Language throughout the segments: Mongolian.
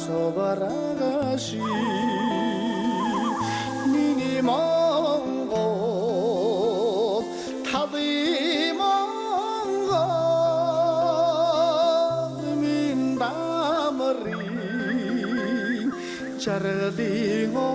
소바라가시 미니 몽고 타디 몽고 민다머리 자르디고로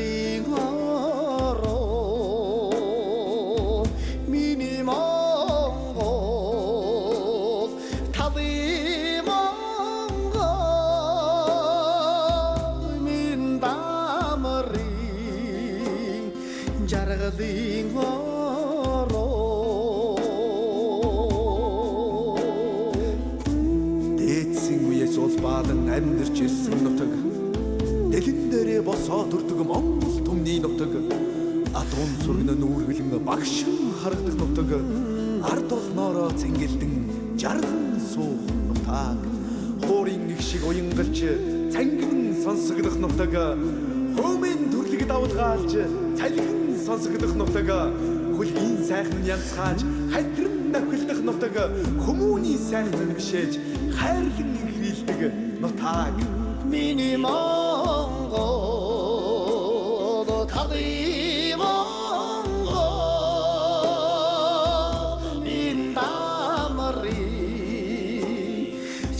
자르디고로 미니몽고 타디몽고 민다머리 자르디고로 дээдсийн үеэс бол баадан амьдарч ирсэн нутаг дэлэн дээрээ босоод үрдэг Монгол түмний нутаг адуун сүргэн нүүргэлэн багшин харагдах нутаг ард олноороо цэнгэлдэн жарган суух нутаг хуурын их шиг уянгалж цангин сонсогдох нутаг хөөмийн төрлөг давлгаалж цалгин сонсогдох нутаг хөлгийн сайхан янцгааж хайтран давхилдах нутаг хүмүүний сайхан бишээж хайрлан ирхийлдэг нутаг 미니 몽고 타디 몽고 민다머리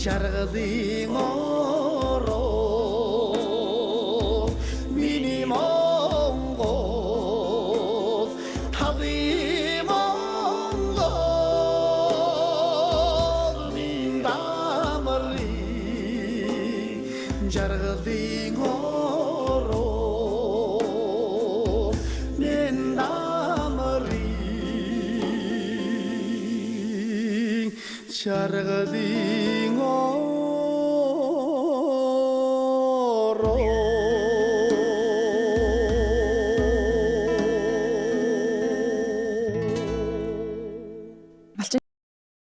자르디고로 미니 몽고 타디 몽고 민다머리 자르디고로 민다머리 자르디